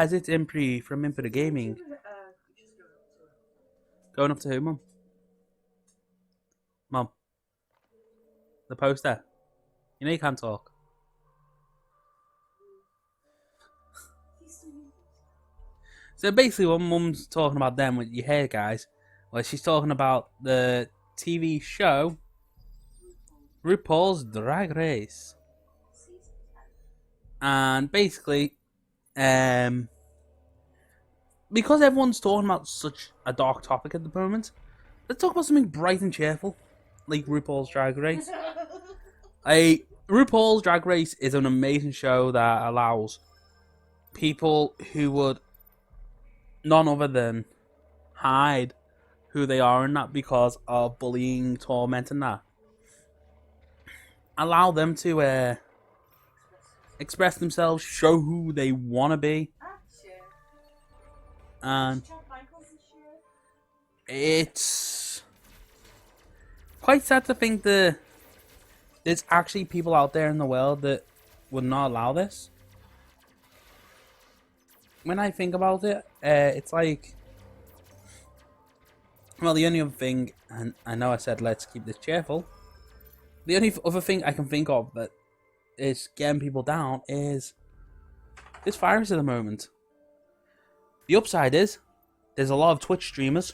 guys, it's Impri from Impri Gaming. Going up to who, Mum? Mum. The poster. You know you can't talk. So basically what Mum's talking about then, what you hear, guys, well, she's talking about the TV show RuPaul's Drag Race. And basically, because everyone's talking about such a dark topic at the moment, let's talk about something bright and cheerful, like RuPaul's Drag Race. RuPaul's Drag Race is an amazing show that allows people who would none other than hide who they are and that because of bullying, torment, and that. Allow them to express themselves, show who they want to be. And it's quite sad to think that there's actually people out there in the world that would not allow this. When I think about it, it's like, well, the only other thing, and I know I said let's keep this cheerful, the only other thing I can think of that is getting people down is this virus at the moment. The upside is, there's a lot of Twitch streamers.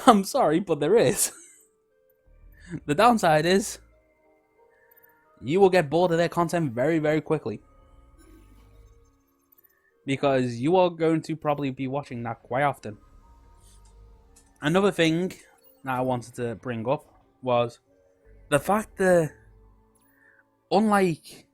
I'm sorry, but there is. The downside is, you will get bored of their content very, very quickly. Because you are going to probably be watching that quite often. Another thing that I wanted to bring up was the fact that, unlike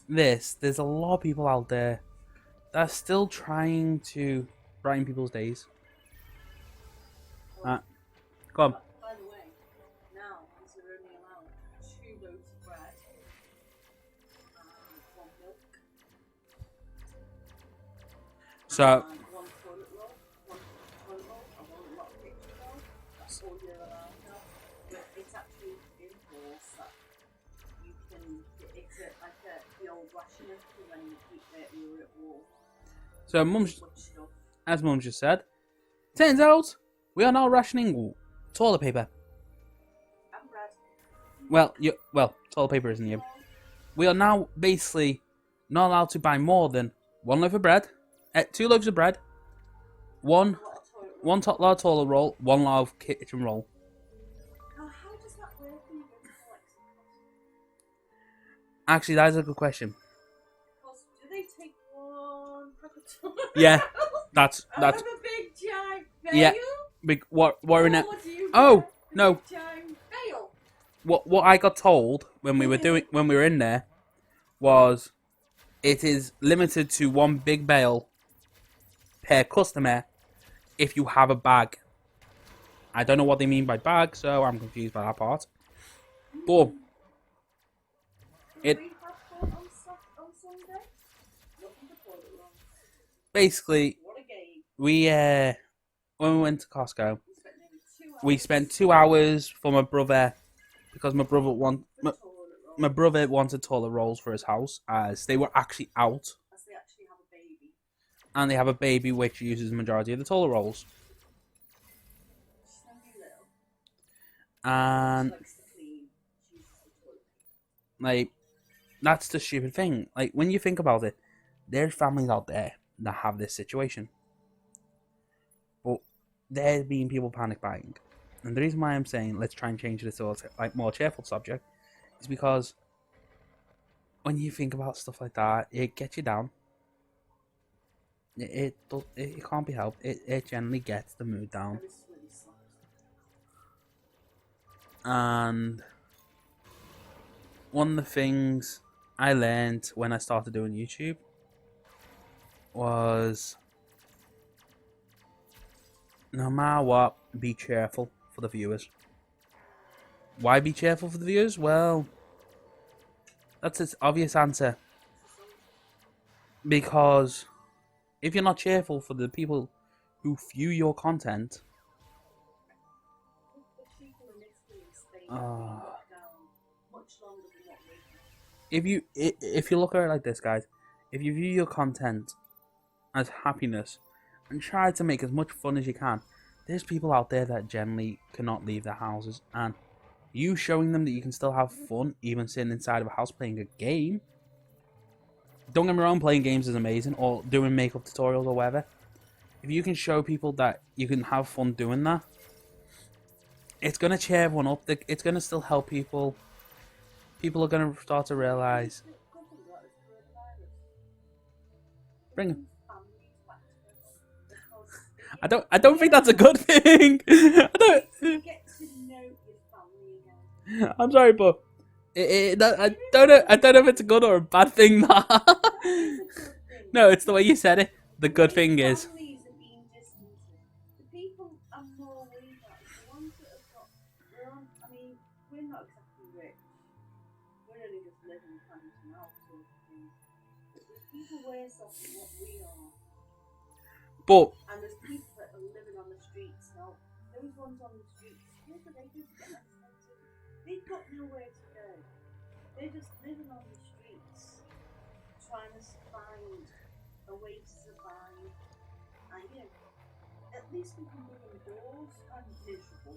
this, there's a lot of people out there that are still trying to brighten people's days. Come on. By the way, now is only allowed 2 loaves of bread and 1 milk. So, And 1 toilet roll, 1 toilet roll, and 1 lot of picture roll. That's all you're allowed now. But it's actually enforced that you can, it's like the old rationing for when you were at war. so as Mum just said, turns out we are now rationing toilet paper. And bread. Well, toilet paper isn't new. We are now basically not allowed to buy more than 1 loaf of bread, 2 loaves of bread, one lot of toilet roll, 1 lot of kitchen roll. Now, how does that work when you go to collect some? Actually, that is a good question. Because do they take 1 pack of toilet Yeah, that's out of a big giant bale? yeah. What we're in it? Or do you Oh get a no! big giant bale? What I got told when we were in there was it is limited to 1 big bale per customer if you have a bag. I don't know what they mean by bag, so I'm confused by that part. But it We have fun on Sunday. Nothing but toilet roll. basically What a game. we when we went to Costco, We spent nearly 2 hours. we spent 2 hours for my brother because my brother for toilet roll. my brother wanted toilet rolls for his house as they were actually out. As they actually have a baby. And they have a baby which uses the majority of the toilet rolls. She's gonna be little. And She likes to clean. She uses the toilet. like that's the stupid thing. Like when you think about it, there's families out there that have this situation. But there being people panic buying. And the reason why I'm saying let's try and change this to a more cheerful subject is because when you think about stuff like that, it gets you down. It can't be helped. It generally gets the mood down. This is really slack. And one of the things I learned when I started doing YouTube was no matter what, be cheerful for the viewers. Why be cheerful for the viewers? Well, that's its obvious answer. Because if you're not cheerful for the people who view your content, The people in Italy stayed in lockdown much longer than what we have. if you look at it like this, guys, if you view your content as happiness and try to make as much fun as you can, there's people out there that generally cannot leave their houses, and you showing them that you can still have fun even sitting inside of a house playing a game. Don't get me wrong, playing games is amazing, or doing makeup tutorials or whatever. If you can show people that you can have fun doing that, it's going to cheer everyone up. It's going to still help people. People are going to start to realise. Bring him. I don't think that's a good thing. I'm sorry, but I don't know if it's a good or a bad thing. No, it's the way you said it. The good thing is. But and there's people that are living on the streets now. Those ones on the streets, they've got nowhere to go. They're just living on the streets, trying to find a way to survive. And at least we can live indoors and miserable.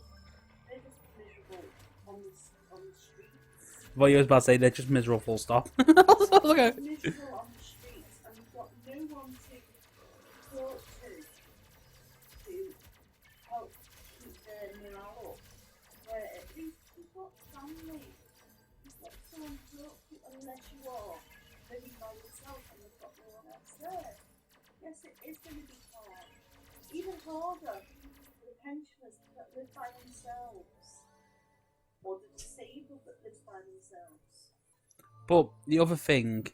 They're just miserable on the streets. What you was about to say, they're just miserable. Full stop. Okay. Miserable on the streets, and we've got no one to talk to help keep their morale up. Where at least you've got family, you've got someone to talk to, unless you are living by yourself and you've got no one else there. Yes, it is going to be hard. Even harder for the pensioners that live by themselves, or the disabled that lives by themselves. But the other thing,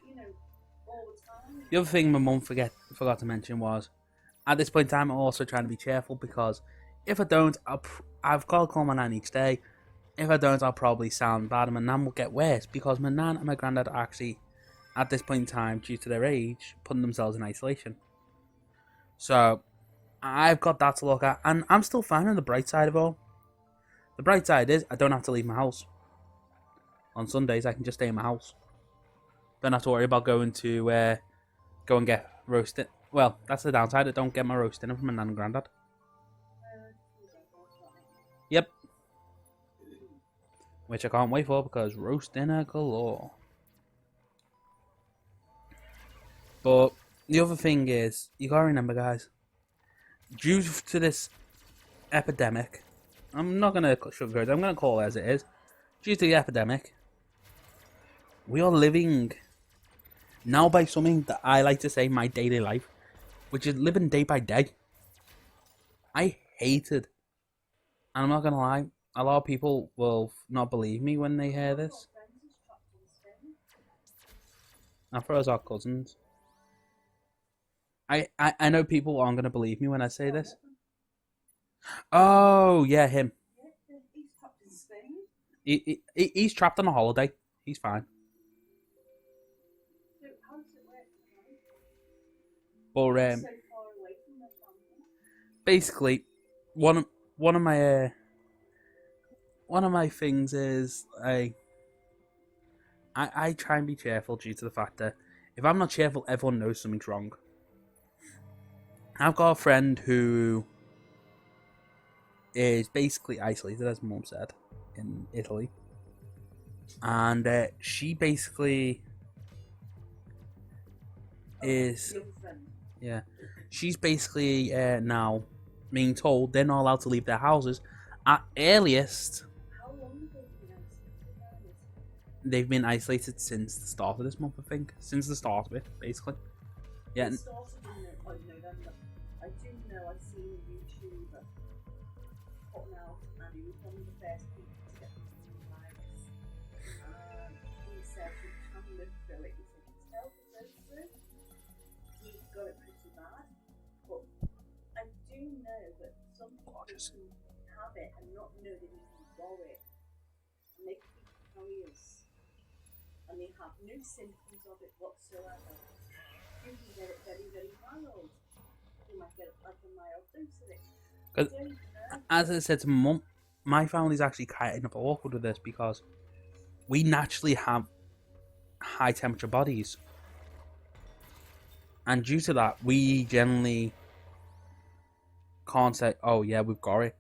all the time. The other thing my mum forgot to mention was, at this point in time, I'm also trying to be cheerful, because if I don't, I've got to call my nan each day. If I don't, I'll probably sound bad, and my nan will get worse, because my nan and my granddad are actually, at this point in time, due to their age, putting themselves in isolation. So, I've got that to look at, and I'm still fine on the bright side of it all. The bright side is, I don't have to leave my house. On Sundays, I can just stay in my house. Don't have to worry about going to go and get roasted. Well, that's the downside. I don't get my roast dinner from my nan and granddad. Yep. Which I can't wait for, because roast dinner galore. But the other thing is, you gotta remember, guys, due to this epidemic, I'm not gonna sugarcoat it, I'm gonna call it as it is. Due to the epidemic, we are living now by something that I like to say my daily life, which is living day by day. I hate it. And I'm not gonna lie, a lot of people will not believe me when they hear this. And for us, our cousins. I know people aren't gonna believe me when I say this. Oh, yeah, him. He's trapped on a holiday. He's fine. But basically, one of my things is I try and be cheerful due to the fact that if I'm not cheerful, everyone knows something's wrong. I've got a friend who is basically isolated, as Mum said, in Italy, and she basically is. Yeah, she's basically now being told they're not allowed to leave their houses at earliest. How long have they been isolated? They've been isolated since the start of this month, I think. Since the start of it, basically. Yeah. It started in November. I do know I've seen a YouTuber putting out, and he was one of the first people to get the virus. He said he can live through it. He said he's healthy through. He got it pretty bad, but I do know that some people can have it and not know they even got it, and they can be carriers, and they have no symptoms of it whatsoever. You can get it very, very mild. You might get like a mild dose of it. As I said to Mum, my family's actually kind of awkward with this, because we naturally have high temperature bodies. And due to that, we generally can't say, oh yeah, we've got it.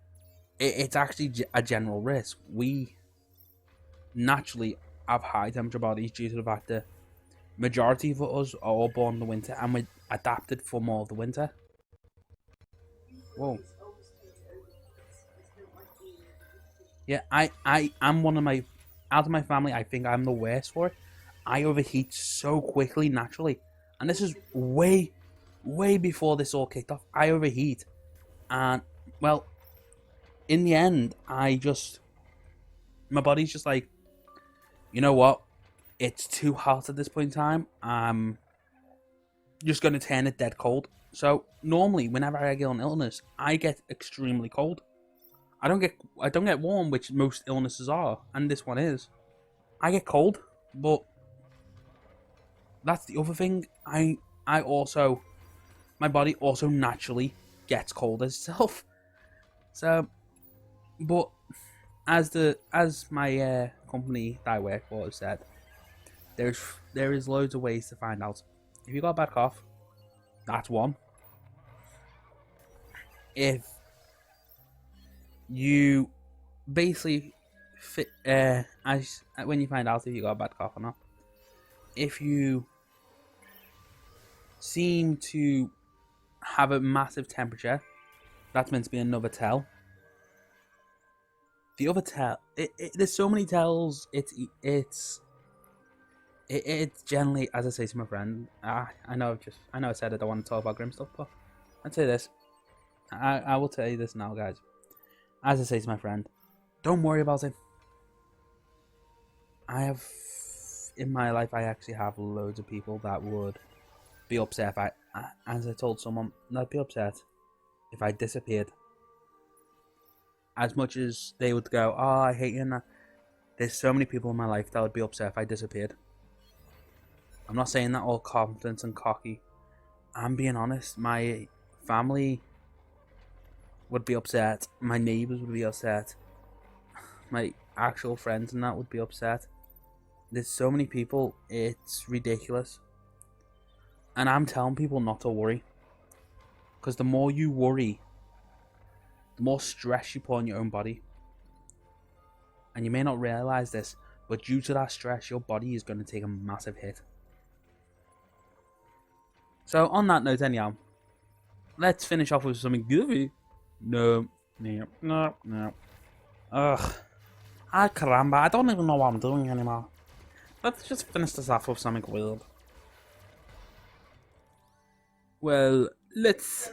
It's actually a general risk. We naturally have high temperature bodies due to the fact that majority of us are all born in the winter and we're adapted for more of the winter. Whoa. Yeah, I am one of my, out of my family, I think I'm the worst for it. I overheat so quickly naturally. And this is way before this all kicked off. I overheat. And, well, in the end, my body's just like, you know what? It's too hot at this point in time. I'm just going to turn it dead cold. So, normally, whenever I get an illness, I get extremely cold. I don't get warm, which most illnesses are, and this one is. I get cold, but that's the other thing. I also, my body also naturally gets cold itself. So, but as my company that I work for has said, there is loads of ways to find out. If you got a bad cough, that's one. If you basically when you find out if you got a bad cough or not, if you seem to have a massive temperature, that's meant to be another tell. The other tell, there's so many tells. It's generally, as I say to my friend, I know I said I don't want to talk about grim stuff, but I'd say this. I will tell you this now, guys. As I say to my friend, don't worry about it. In my life, I actually have loads of people that would be upset if as I told someone, they'd be upset if I disappeared. As much as they would go, oh, I hate you and that, there's so many people in my life that would be upset if I disappeared. I'm not saying that all confident and cocky. I'm being honest. My family would be upset. My neighbours would be upset. My actual friends and that would be upset. There's so many people, it's ridiculous. And I'm telling people not to worry. Because the more you worry, the more stress you put on your own body. And you may not realise this, but due to that stress, your body is going to take a massive hit. So on that note anyhow, let's finish off with something goofy. No. Ugh. Ah, caramba, I don't even know what I'm doing anymore. Let's just finish this off with something weird. Well, let's...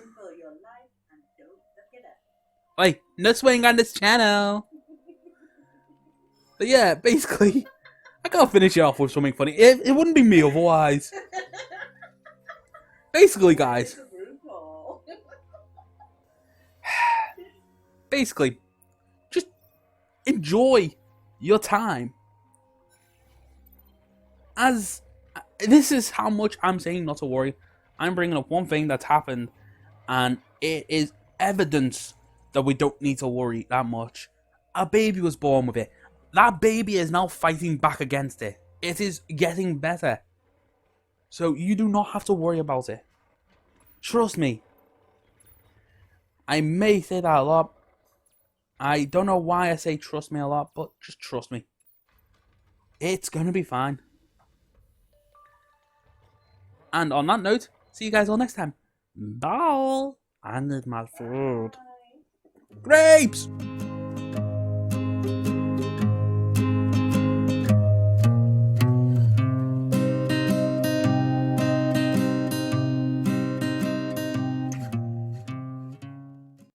Oi, no swing on this channel! But yeah, basically, I gotta finish it off with something funny. It wouldn't be me otherwise. Basically, guys. Basically, just enjoy your time. As this is how much I'm saying not to worry. I'm bringing up one thing that's happened, and it is evidence that we don't need to worry that much. A baby was born with it. That baby is now fighting back against it. It is getting better. So you do not have to worry about it. Trust me. I may say that a lot. I don't know why I say trust me a lot, but just trust me. It's going to be fine. And on that note, see you guys all next time. Bye. I need my food. Grapes!